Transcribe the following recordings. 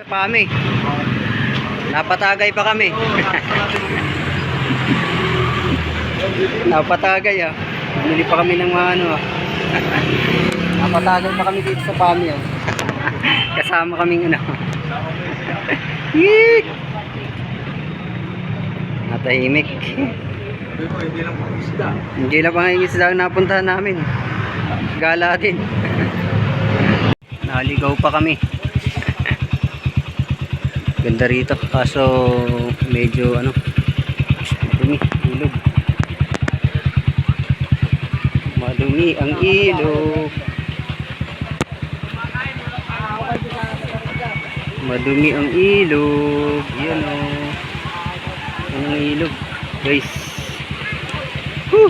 Pami. Napatagay pa kami. Napatagay ah. Bumili pa kami ng mga ano ah. Napatagay pa kami dito sa Pami ah. Kasama kaming ano. Yeek! Natahimik. Hindi lang pangisda. Hindi lang pangisda ang napuntahan namin. Gala din. Naligaw pa kami. Ganda rito kaso medyo ano madumi ilog, madumi ang ilog, madumi ang ilog. Yan o, yan ang ilog guys. Whew!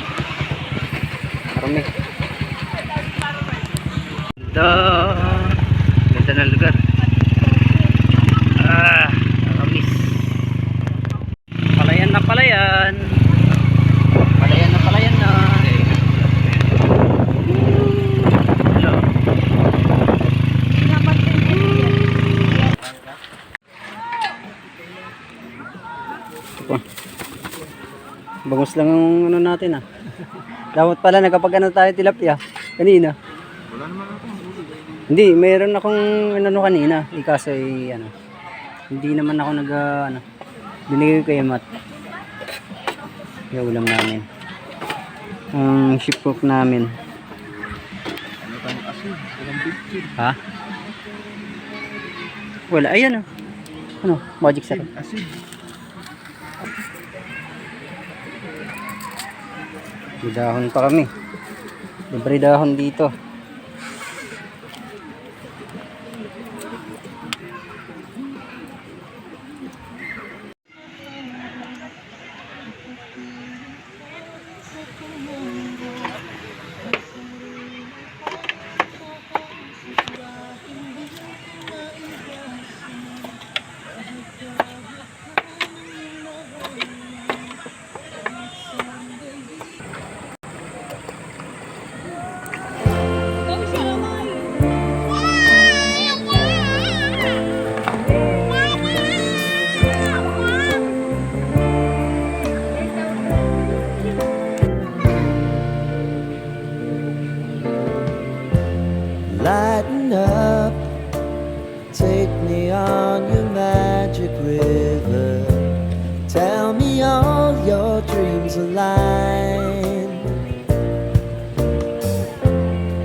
Marami ganda, ganda ng lugar. Nakamiss. Palayan na palayan. Palayan na palayan na. Hello. Bangus lang ang ano natin ah. Dapat pala nagkapag-ano tayo tilapia kanina. Wala naman ako. Hindi, mayroon akong ano kanina. Ikaso ay ano. Hindi naman ako nag ano. Binigay ko kay Mat. Yung ulam namin. Ang ship cook namin. Ano tayong asin? Walang bitchin. Ha? Wala, ayan oh. Ano? Magic sarap. Asin. May dahon pa kami. Libre dahon dito. Lighten up, take me on your magic river. Tell me all your dreams align.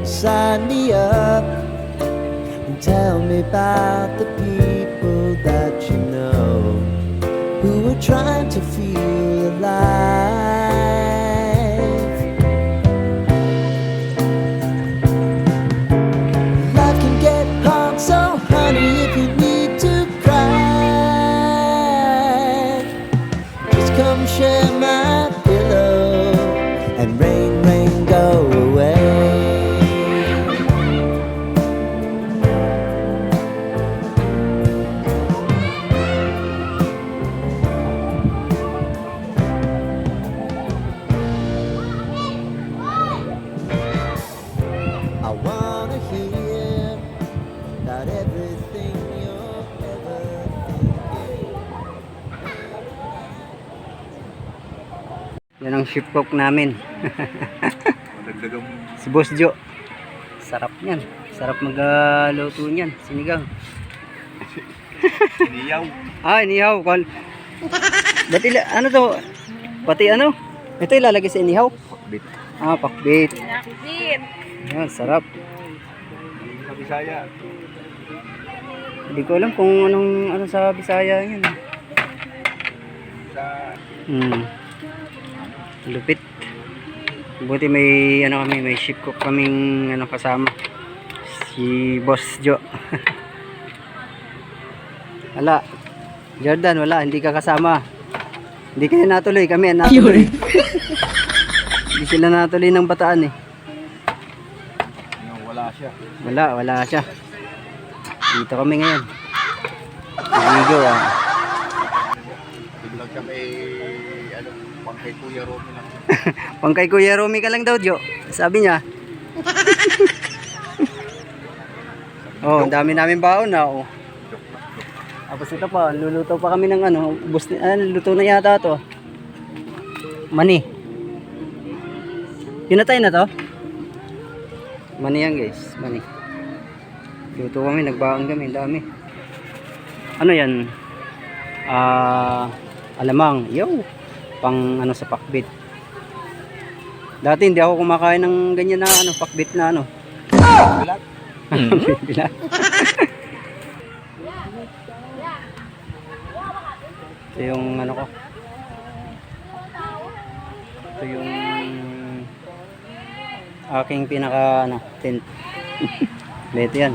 Sign me up and tell me about the people that you know who are trying to feel alive. So honey, if you need to cry, just come share my pillow and rain, rain, go away. I wanna hear about everything you're ever thinking. Yan ang ship cook namin. Madagdagang Si Boss Jo. Sarap niyan. Sarap magluto niyan. Sinigang. iniyaw. Ah, inihaw. Ba't ano to? Pati ano? Ito ilalagay sa inihaw? Pakbit. Ah, pakbit. Yan, sarap. Sa Bisaya. Hindi ko alam kung anong ano sa Bisaya yan. Sa Lupit. Buti may ano kami, may ship cook kaming ano kasama. Si Boss Jo. Wala. Jordan, wala, hindi ka kasama. Hindi kayo natuloy, kami natuloy. Hindi sila natuloy ng Bataan eh. Wala siya. Wala siya. Dito kami ngayon. Naligo ah. Biglang siya may ano, pang kay Kuya Romy lang. Pang kay Kuya Romy ka lang daw, Jo. Sabi niya. Oh, ang dami namin baon na oh. Tapos ito pa, luluto pa kami ng ano, luto na yata to. Mani. Pinatay na to? Mani yan guys, mani. Luto kami, nagbaon kami, dami. Ano yan? Alamang, yo. Pang ano sa pakbit. Dati hindi ako kumakain ng ganyan na ano, pakbit na ano. Bilat. Bilat. Ito yung ano ko. Ito yung aking pinaka ano, tent. Beto yan.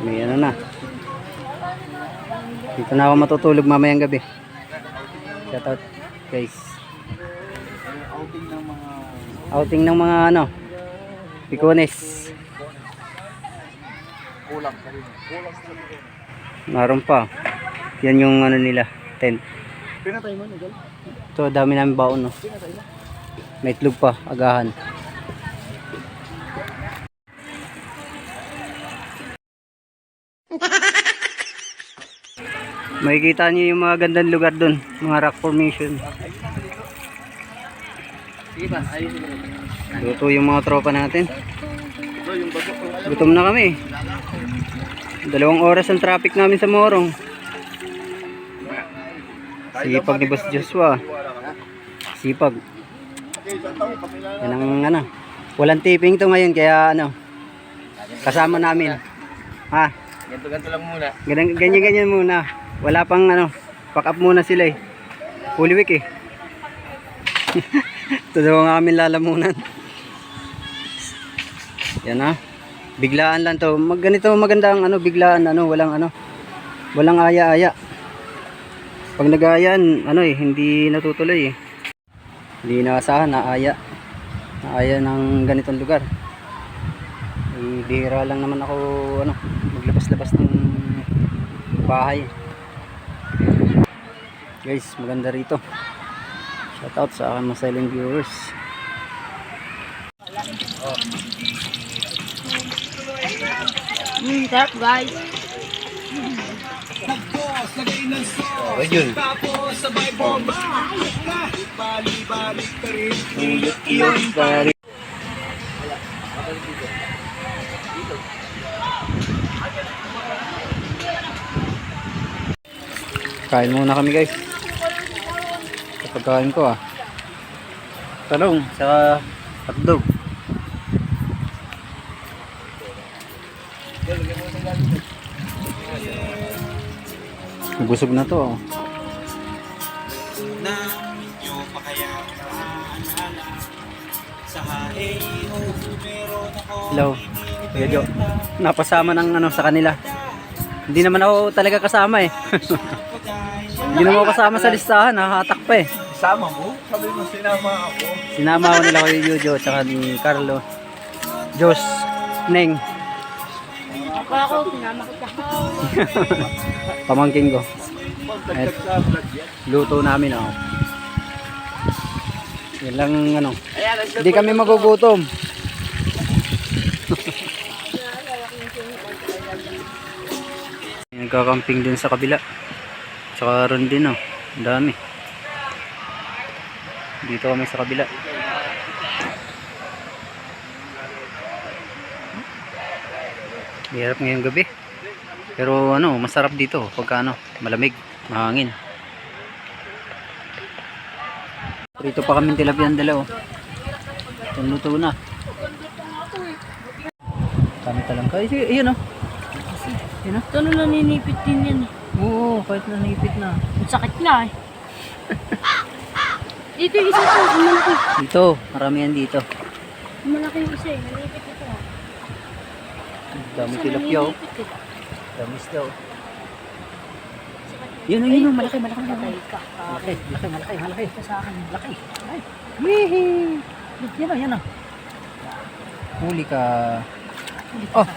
May ano na. Dito na ako matutulog mamayang gabi. Shout out guys. Outing ng mga ano, pikones. Kulang ka rin. Kulang sa Meron pa. Yan yung ano nila, tent. Pinatay mo, Nigel? Ito, dami namin baon, no. Pinatay mo. May itlog pa, agahan. Makikita niyo yung mga gandang lugar doon, mga rock formation. Sige ba? Ayun. Luto yung mga tropa natin. Bro, yung bago ko. Gutom na kami. 2 oras ang traffic namin sa Morong. Sipag ni Boss Joshua. Sipag. Yan ang ano. Walang tipping to ngayon kaya ano. Kasama namin. Ha? Ganto-ganto lang muna. Ganyan-ganyan muna. Wala pang ano. Pack up muna sila eh. Holy week eh. Ito daw ang aming lalamunan. Yan ha. Biglaan lang to. Ganito maganda ang ano, biglaan ano, walang aya-aya. Pag nag-aayaan, ano eh, hindi natutuloy eh. Hindi naasahan, naaya. Naaya ng ganitong lugar. Eh, bihira lang naman ako ano, maglabas-labas ng bahay. Guys, maganda rito. Shout out sa aking mga silent viewers. Sarap guys. Ayun. Kain muna kami guys. Sa pagkain ko talong sa hotdog. Busog na to. Hello. Kuya Jo. Napasama ng ano sa kanila. Hindi naman ako talaga kasama eh. Hindi naman ako kasama sa listahan, hahatak pa eh. Sama mo? Sabi mo sinama ako. Sinama ko nila kay Jojo tsaka ni Carlo. Jos, Neng, Ako, sinama ko siya. pamangkin ko. Pagdagdag sa vlog yan. Luto namin Yan lang ano. Hindi kami magugutom. Nagkakamping din sa kabila. Tsaka ron din ang dami. Dito kami sa kabila. Hirap ngayong gabi. Pero ano, masarap dito pagka ano, malamig, mahangin. Rito pa kami tilapia dalaw. Luto na. Kami talang kayo. Ayun Yun Ito na naninipit din yan eh. Oo, kahit nanipit na. Ang sakit nga eh. Dito yung isa to, ang malaki. Dito, marami yan dito. Ang malaki yung isa eh, nanipit ito ah. Dami Isa tilapia naninipit eh. Dami isda Yun, malaki. Patay ka. Malaki. Ito sa akin. Laki. Ay. Yehey. Yan Huli ka. Oh.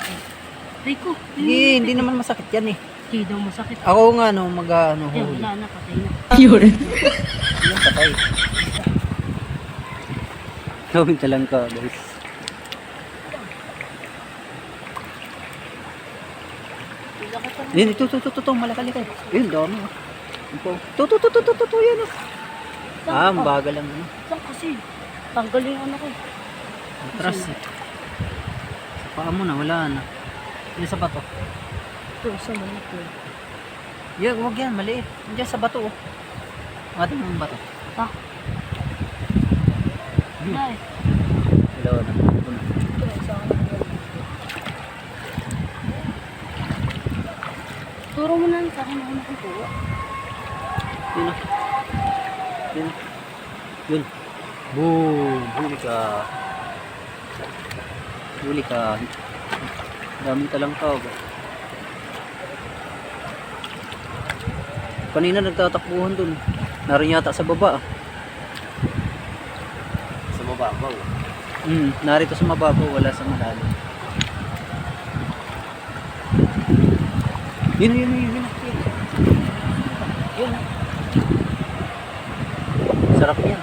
Rico, Hindi naman masakit yan eh. hindi daw masakit. Ako nga mag-ano Eh, huli. wala na, patay na. Yan patay. Gawin ka lang ka guys. Wala ka pa Yun, ito, malaki. Yun, dami. Ito, yan. Ang bagal lang. Saan kasi? Tanggal yung ano ko. Atras. Sa paa mo na, wala na. Yun sa bato. Ito, sa manok ko. Yan, huwag yan, maliit. Diyan sa bato. Atin mo yung bato. Ah. Nay. Hello na. Ito, sa akin. Turo mo na sa akin ako nakutuwa. Yun na. Yun. Boom! Huli ka. Daming talangkaw. Kanina nagtatakbuhan dun. Naroon yata sa baba. Sa mababaw. Narito sa mababaw, wala sa malalim. Yun. Yun. Sarap yan.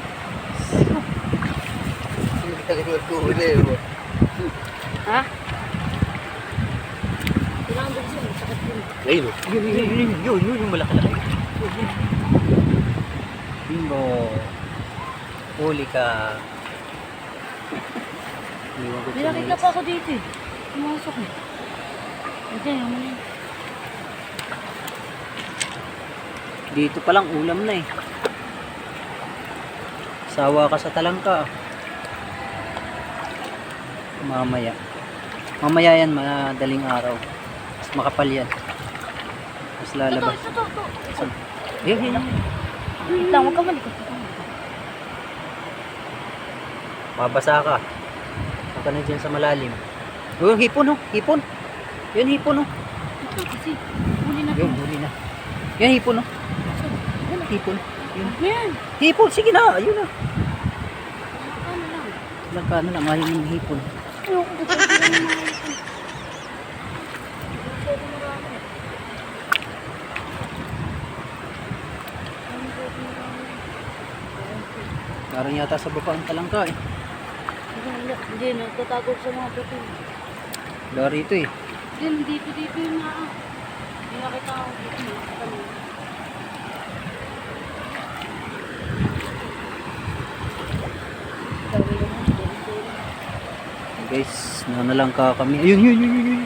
Hindi ka rin magkuhuli mo. Ha? Kailangan ba siya? Sakit yun. Ayun o. Yun yung malaki-laki. Bingo. Huli ka. Binakita pa ako dito eh. Pumasok eh. Ito yung mali. Dito palang ulam na eh. Sawa ka sa talangka. Mamaya yan, madaling araw. Mas makapal yan. Mas lalabas. Ito. Yan. Wait lang, huwag ka malikot. Mabasa ka. Saka na dyan sa malalim. Yung hipon. Yun hipon. Ito kasi, huli na. Yun, huli na. Yan hipon. Hipon. Yun. Yan. Hipon, sige na. Ayun na. Ano lang. Langka na lang. Ayaw yung hipon. Ayoko ko sa mga ito. Naroon yata sa baba ang talangka eh. Hindi, nagtatago sa mga puti. Wala rito eh. Hindi, dito yun nga. Hindi nakita ako dito. Nakita mo. Sabi ko na, dito. Guys, nanalangka kami. Ayun.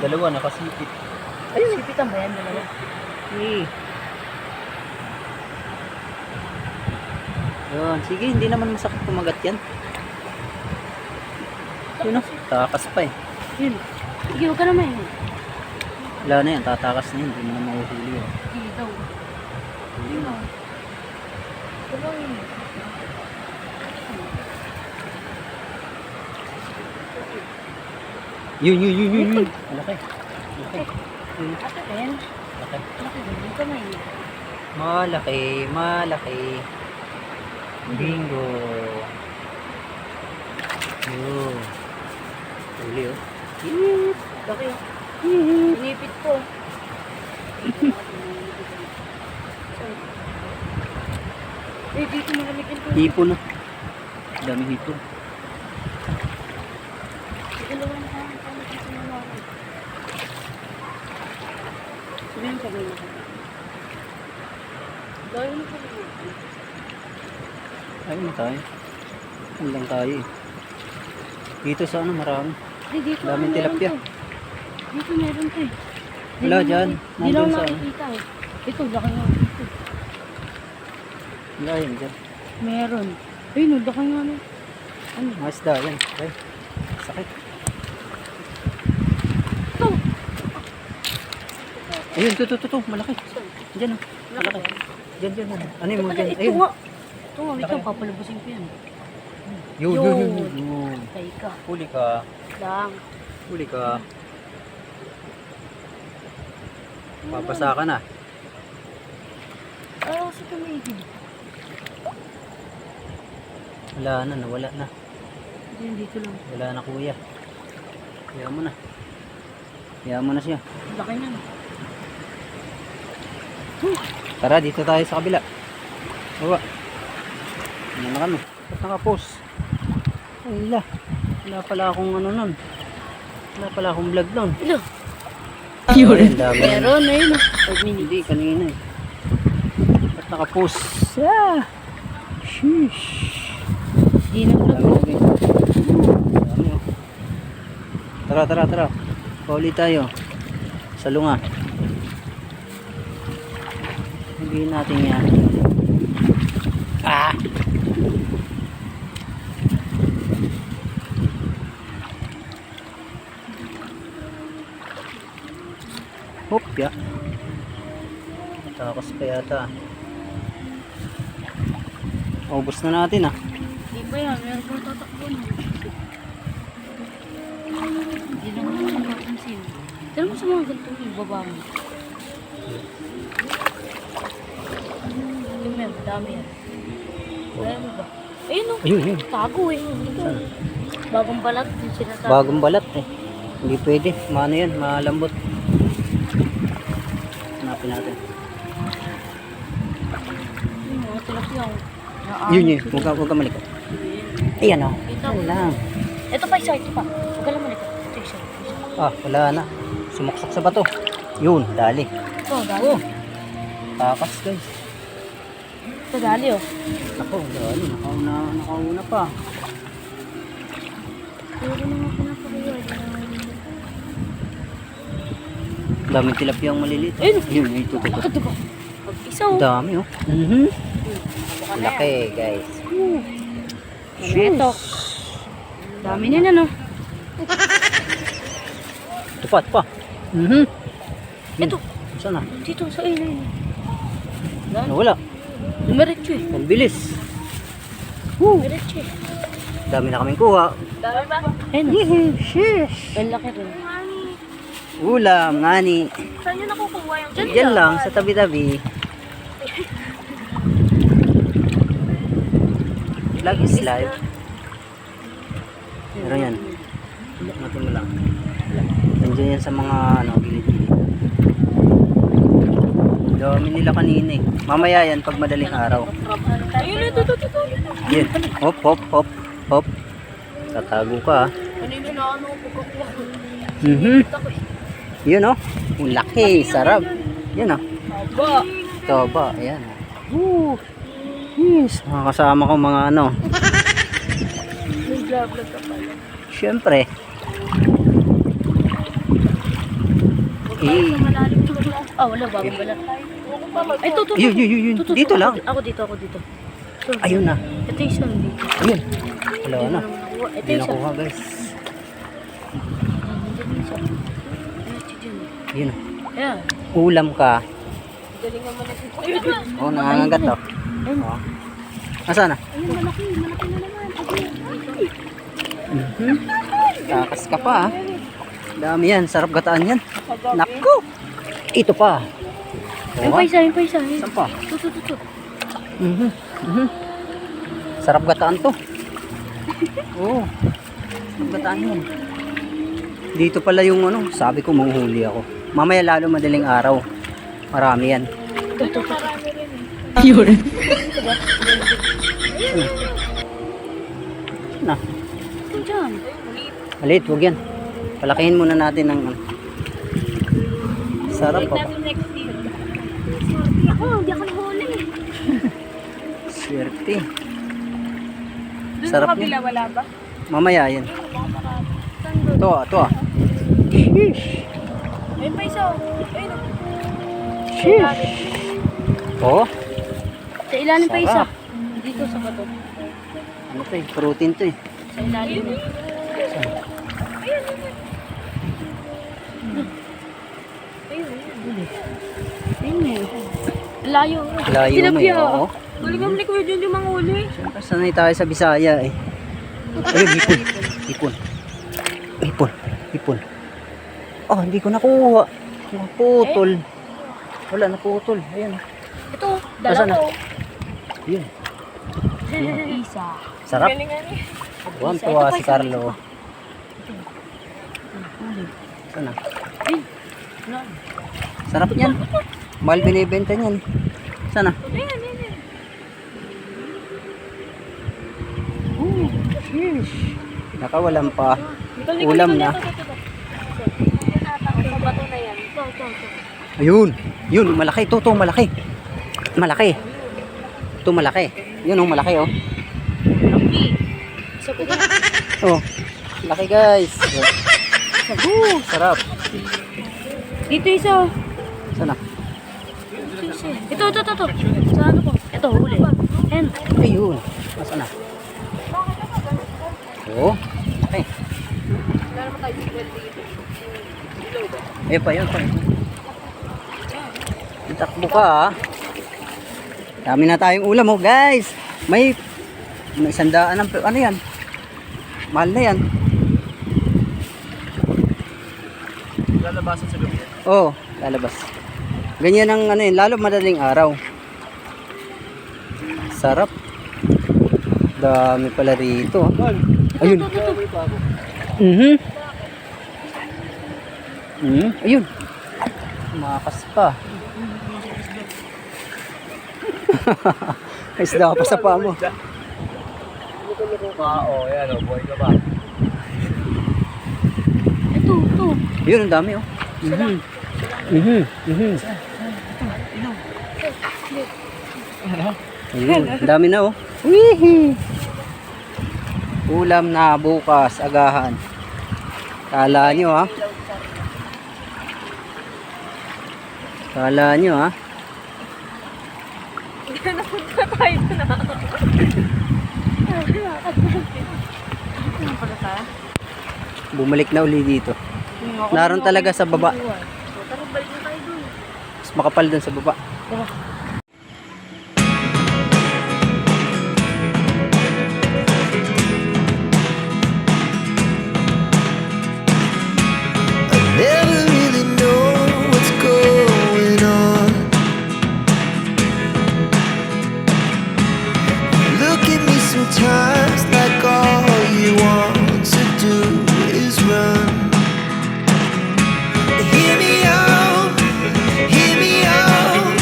Dalawa nakasipit. Ayun, sipitan ba yan? Dalawa? Eh. Yun, sige, hindi naman masakit kumagat yan. Yun o, takas pa eh. Yun. Sige, huwag ka naman yun. Wala na yan, tatakas na yun. Hindi mo na mahuhuli yun. Sige daw. Huli na. Dalawa yun. Yun. Malaki. Ate Ben, Malaki. laki din yung kamay niya. Malaki. Bingo. Yun. Huli oh. Laki. Inipit ko. Dito malamig ito. Hipon oh. Dami hipon. Dalawa na kami dito na natin. Sabihin ka ba yun? Dahil na kami. Ayun na tayo. Ano lang tayo eh. Dito sa ano marami. Dito Daming meron tilapia. to. Dito meron to eh. Wala dyan. Di lang Nandun sa ano. nakikita eh. Ito, laki nga dito. Wala yan dyan. Meron. Ayun, laki nga no. Ano? Mga isda yan. Ay, sakit. Ito! Ayun, ito. Malaki. Diyan oh. Malaki. Diyan. Ano yung mga dyan? Ito Ayun. nga. Ito nga, wait Laki. lang, papalabusin ko yan. Yun. Teka, Huli ka. lang. Papasa ka na. Ayaw kasi tumigil. Wala na, nawala na. Diyan, dito lang. Wala na kuya. Kaya mo na siya. Laki na. Tara, dito tayo sa kabila. Baba. Ano na kami? Ba't naka-post? Ay, wala pala akong ano nun. Wala pala akong vlog nun. Ilo! Ayun, dami. Meron, ayun. Hindi, kanina eh. Ba't nakapus? Ah! Sheesh! Di na Dami, dami. Dami, oh. Tara, tara, tara. Pauli tayo. Sa lunga. Sabihin natin yan. Ah! Hop, ya. Takas pa yata. Ubus na natin ah. Di ba yan? Meron ko tatakbo na. Hindi naman ako napansin. Pero mo sa mga ganitong yung baba mo. Yung meron, dami yan. Kaya mo ba? Ayun o. Ayun, yun. Tago eh. Ito. Bagong balat yung sinatago. Bagong balat eh. Hindi pwede. Maano yan, malambot. Hanapin natin. Yung mga tilapia. Yun yun. Huwag ka malikot. Ayan o. Ito. Ayan lang. Ito pa isa, ito pa. Huwag ka lang malikot. Ito isa. Ah, wala na. Sumuksok sa bato. Yun, dali. Ito, dali. Oh. Takas guys. Ito, dali oh. Ako, dali. Nakauna pa. Pero naman pinapakawal. Daming tilapia ang maliliit. Ayun. Yun, ito. Ito ba? Isa oh. Dami oh. Laki guys. Ito. Dami niya no. Tupat pa. Ito. Saan na? Dito sa ilay. Nawala. Dumiretso eh. Ang bilis. Dumiretso eh. Dami na kaming kuha. Dami ba? Ayun. Sheesh. Ang laki rin. Ulam, ngani. Saan nyo nakukuha yung Diyan lang, sa tabi-tabi. Vlog is live. Meron yan. Natin mo lang. Nandiyan yan sa mga gilid-gilid. Dami nila kanina eh. Mamaya yan pag madaling araw. Ayun, ito. Yan. Hop, hop, hop, hop. Tatago ka ah. Kanina na ano, pagkakuha. Yun oh. Ang laki, sarap. Yun oh. Aba. Toba, ayan. Yes, mga kasama ko mga ano. Nag-vlog ka pala. Siyempre. Eh, Ah, wala, bagong balat. Ay, ito. yun. Dito lang. Ako dito. Ito. Ayun na. Ito isa, dito. Ayun. Wala na. Ito Hindi isa. nakuha guys. Yun oh. Ayan. Ulam ka. Galing naman ito. Oh, nangangagat to. Oh. Nasaan na? Ayun, malaki na naman. Takas ka pa ah. Dami yan. Sarap gataan yan. Naku. Ito pa. Yung pa isa. Saan pa? Ito. Sarap gataan to. Oo. Sarap gataan yan. Dito pala yung ano. Sabi ko manghuli ako. Mamaya lalo madaling araw. Marami yan. Ito. Yun. Na. Ito dyan. Maliit, huwag yan. Palakihin muna natin ng ano. Sarap pa. Ako, hindi ako nahuli. Swerte. Sarap yan. Wala ba? Mamaya yan. Ito ah. Ayun pa isa. Ayun. Oh. Sa ilalim pa isa. Sarap. Dito sa bato. Ano to eh? Protein to eh. Sa ilalim. Ayun. Layo. Layo mo eh. Oo. Galing ang likod yun yung mga uli. Siyempre sanay tayo sa Bisaya eh. Ayun, hipon. Oh, hindi ko nakuha. Naputol. Wala, naputol. Ayan. Ito, Nasaan na? dalawa. Yun. Isa. Sarap. Buwan tuwa si Carlo. Sana. Sarap niyan. Mahal binibenta niyan. Sana. Sheesh. Nakawalan pa. Ulam na. Sa bato na yan. Ito. Ayun. Yun, malaki. Ito, malaki. Malaki. Ito, malaki. Yun, oh, malaki, oh. Laki. Sabi ko. Oh, laki guys. Sarap. Dito isa. Sana? Dito isa. Ito. Sa ano ko? Ito, huli. Ayan. Ayun. Nasaan na? Oh, okay. Ayun pa. Takbo ka, ah. Dami na tayong ulam, oh, guys. May 100 ang, ano yan? Mahal na yan. Lalabasan sa gabi. Oo, lalabas. Ganyan ang ano yun, lalo madaling araw. Sarap. Dami pala rito. Ayun. Ayun. Makas pa. Isda ka pa sa paa mo. Oo, yan o. Buhay ka ba? Ito. Yun, ang dami, oh. Ayun, ang dami na, oh. Wihi! Ulam na bukas, agahan. Kala nyo, ha? Kala nyo, ha? Napunta tayo na. Bumalik na uli dito. Naroon talaga sa baba. Tara, balik na tayo dun. Mas makapal dun sa baba. Never really know what's going on. Look at me sometimes like all you want to do is run. Hear me out, hear me out.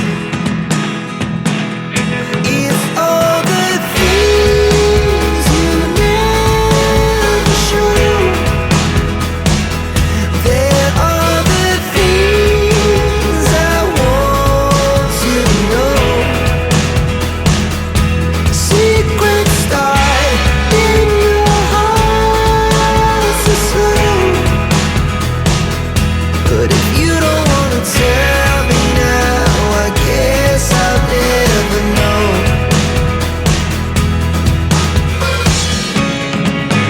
If all the things you never show, there are the things I want to know. Secrets start in your heart so slow. But if you don't wanna tell me now, I guess I'll never know.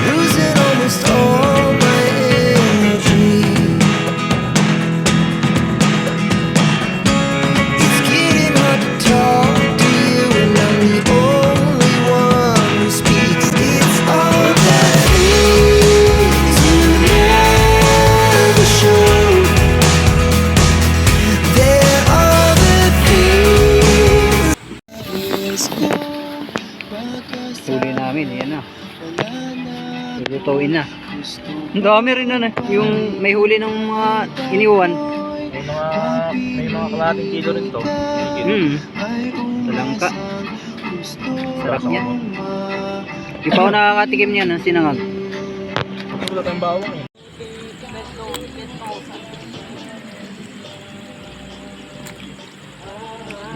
Losing almost all my energy. It's getting hard to talk to you, and I'm the only one who speaks. It's all the things you never show. There are the things. Huli namin, yan na. Lutuin na. Ang dami rin na, yung may huli ng mga iniwan. May mga kalahating kilo rin to. Talangka. Sarap niya. Di pa ako nakakatikim niyan ng sinangag. Wala tayong bawang eh.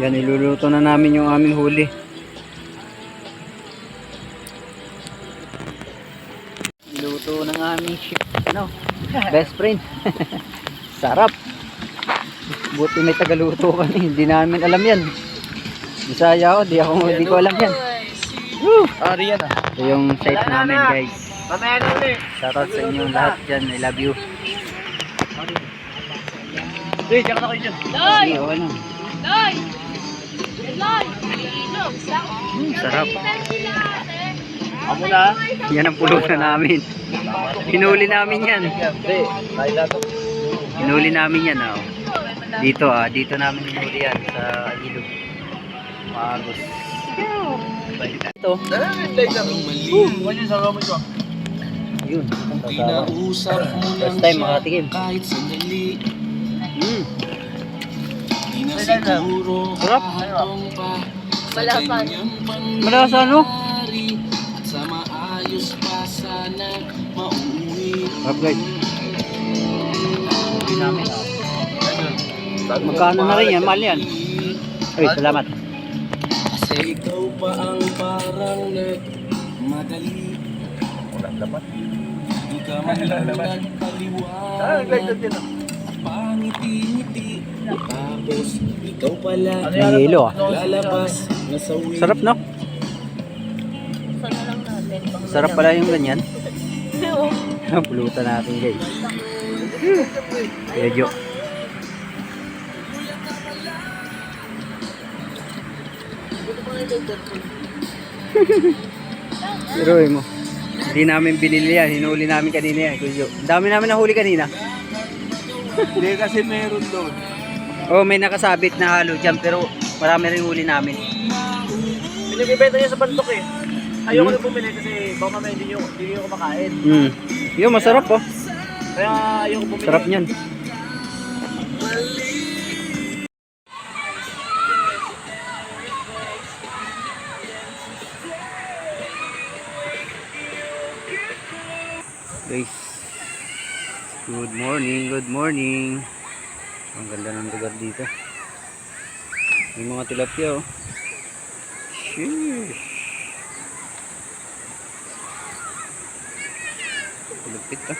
Yan, iluluto na namin yung aming huli. Iluto ng aming best friend. Sarap. Buti may tagaluto kami. Hindi namin alam yan. Bisaya ako, di ko alam yan. Woo! Ari yan ah. Ito yung site namin, guys. Mamaya na ulit. Shoutout sa inyo lahat dyan. I love you. Hey, tsaka na kayo dyan. Sige, okay lang. Sarap. Ako na. Yan ang pulutan namin. Hinuli namin yan. Hindi, tayo na to. Hinuli namin yan, oh. Dito namin hinuli yan sa ilog. Magos. Ito. Ganyan sa Roman ko. Yun. First time makatikim. Sarap. Malapan. Malasa, no? Sarap, guys. Hindi namin, oh. Magkano na rin yan? Mahal yan. Uy, salamat. Kasi ikaw pa ang parang nagmadali. Walang dapat. Di ka man lang nagpaliwanag. Pangiti-ngiti. Tapos ikaw pala May hilo ah. lalabas na sa uwi. Sarap no? Sana lang natin. Sarap pala yung ganyan. Pulutan natin guys. Medyo. Pero mo. Hindi namin binili yan. Hinuli namin kanina yan. Kuyo. Ang dami namin nahuli kanina. Hindi kasi meron doon. Oh, may nakasabit na halo dyan. Pero marami rin huli namin. Pinag-ibenta niya sa bandok eh. Ayoko na bumili kasi baka mamaya hindi nyo kumakain. Yo, masarap oh. Kaya ayoko bumili. Sarap niyan. Guys, good morning, good morning. Ang ganda ng lugar dito. May mga tilapia oh. Sheesh. Lupit ah.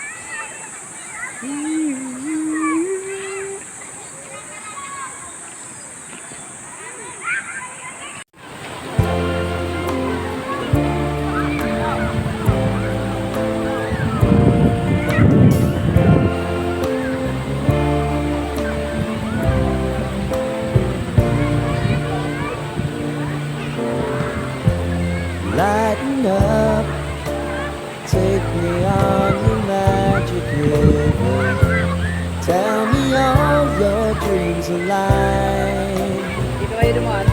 Lighten up, take me on your magic river. Tell me all your dreams align. Dito kayo dumaan.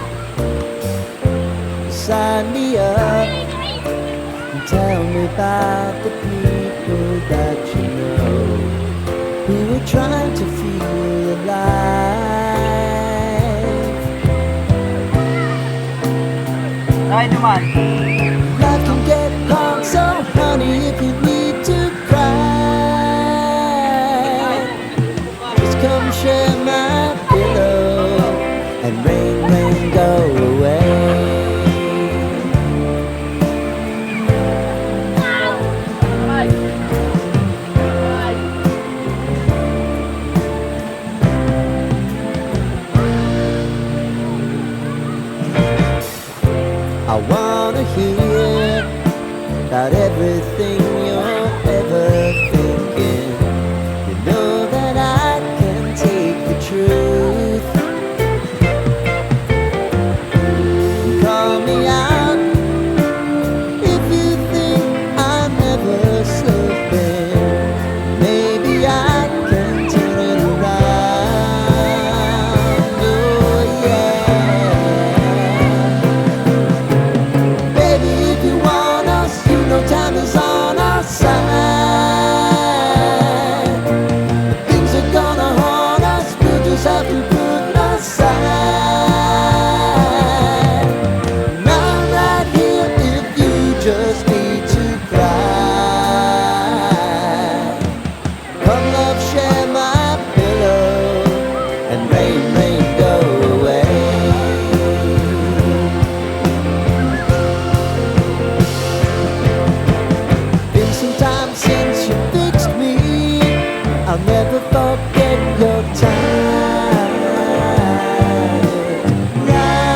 Sign me up and tell me about the people that you know who are trying to feel alive. Tayo dumaan. Life can get hard, so honey, if you need to cry, just come share my pillow and rain, rain, go away. I wanna hear about everything you're ever thinking. You know that I can take the truth. Call me out if you think I'm ever slipping. Maybe I can turn it around. Oh yeah. Baby, if you want us, you know time is on our side. But things are gonna haunt us, we'll just have to put aside. And I'm right here if you just need to cry. Come love, share my pillow, and rain, rain, go away. Been some time since you fixed me. I'll never forget your time. Right.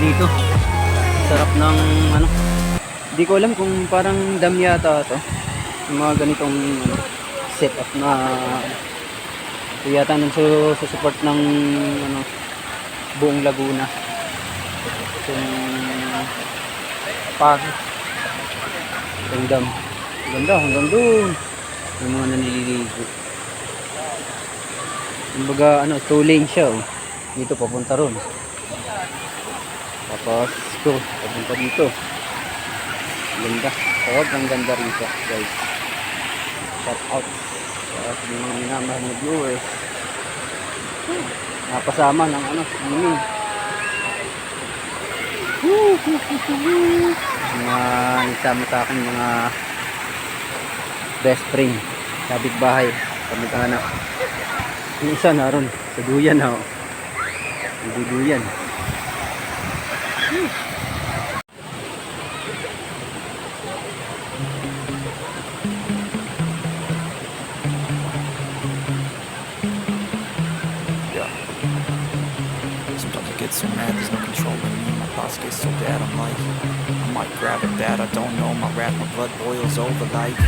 dito. Sarap ng ano. Hindi ko alam kung parang dam yata to. Yung mga ganitong setup na ito yata nang support ng ano, buong Laguna. Yung pag yung dam. Ganda hanggang doon. Yung mga nanililigo. Kumbaga ano, 2 lane siya oh. Dito papunta ron. Pasko. Papunta dito. Ganda. Sobrang ganda rito, guys. Shout out sa ating mga minamahal na viewers. Napasama ng ano, swimming. Mga nagsama sa akin mga best friend, kapitbahay, kamag-anak. Yung isa naroon sa duyan ha. Hindi duyan. Sometimes I get so mad, there's no control in me. My thoughts get so bad, I'm like, I might grab a bat, I don't know. My wrath, my blood boils over like,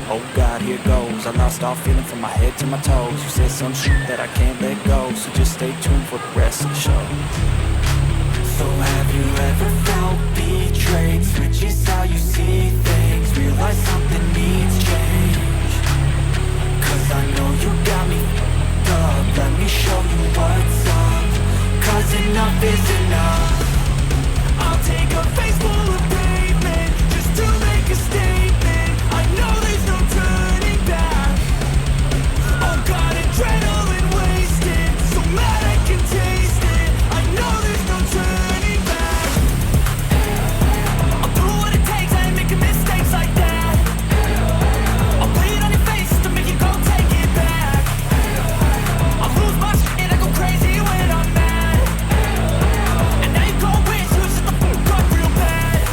oh God, here goes. I lost all feeling from my head to my toes. You said some shit that I can't let go, so just stay tuned for the rest of the show. So have you ever felt betrayed? Switches how you see things, realize something needs change. Cause I know you got me f***ed up. Let me show you what's up. Cause enough is enough. I'll take a face full of pavement just to make a statement. I know there's no turning back. Oh God, adrenaline wasted, so mad I can taste it. I know there's no turning back. I'll do what it takes, I ain't making mistakes like that. I'll bleed on your face to make you go take it back. I'll lose my shit, I go crazy when I'm mad. And now you gon' wish you shut the fuck up real bad.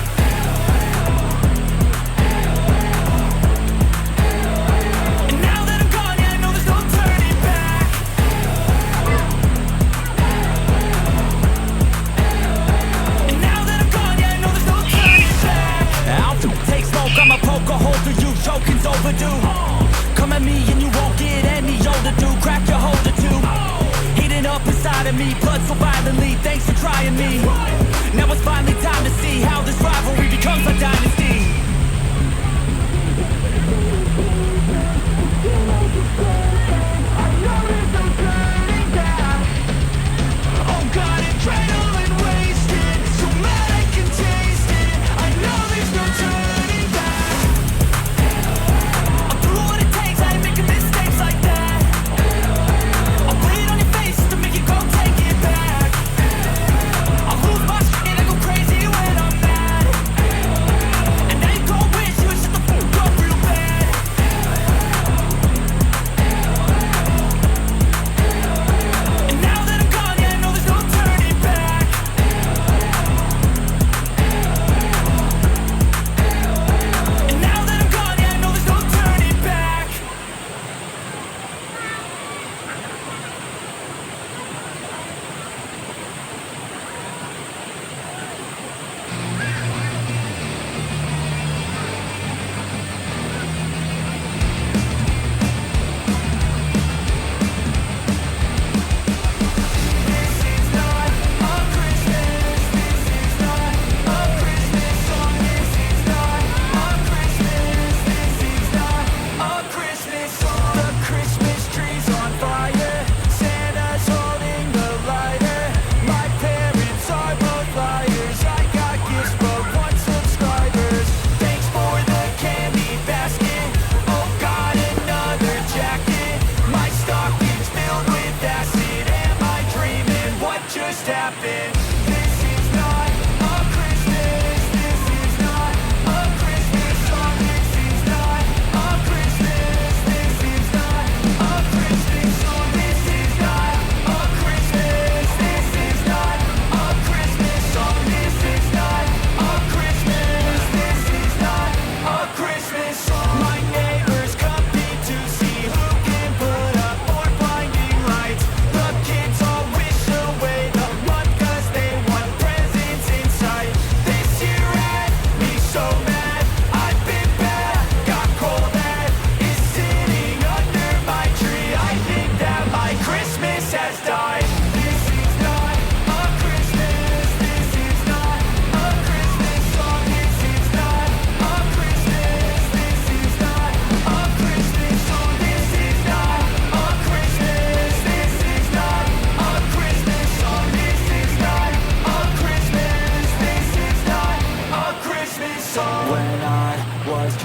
And now that I'm gone, yeah, I know there's no turning back. And now that I'm gone, yeah, I know there's no turning back. I'll take smoke, I'ma poke a hole through you, choking's overdue. Come at me and you won't get any older, dude. Crack your holder too. Heating up inside of me, blood so violently. Thanks for trying me. Now it's finally time to see how this rivalry becomes a dynasty. Oh God, adrenaline wasted, so mad I can taste it. I know there's no turning back. I'll do what it takes, I ain't making mistakes like that. I'll bleed on your face to make you go take it back.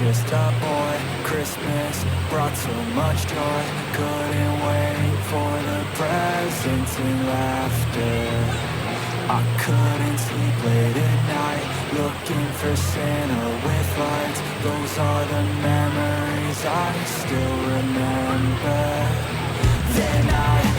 just a boy. Christmas brought so much joy. Couldn't wait for the presents and laughter. I couldn't sleep late at night, looking for Santa with lights. Those are the memories I still remember. Then I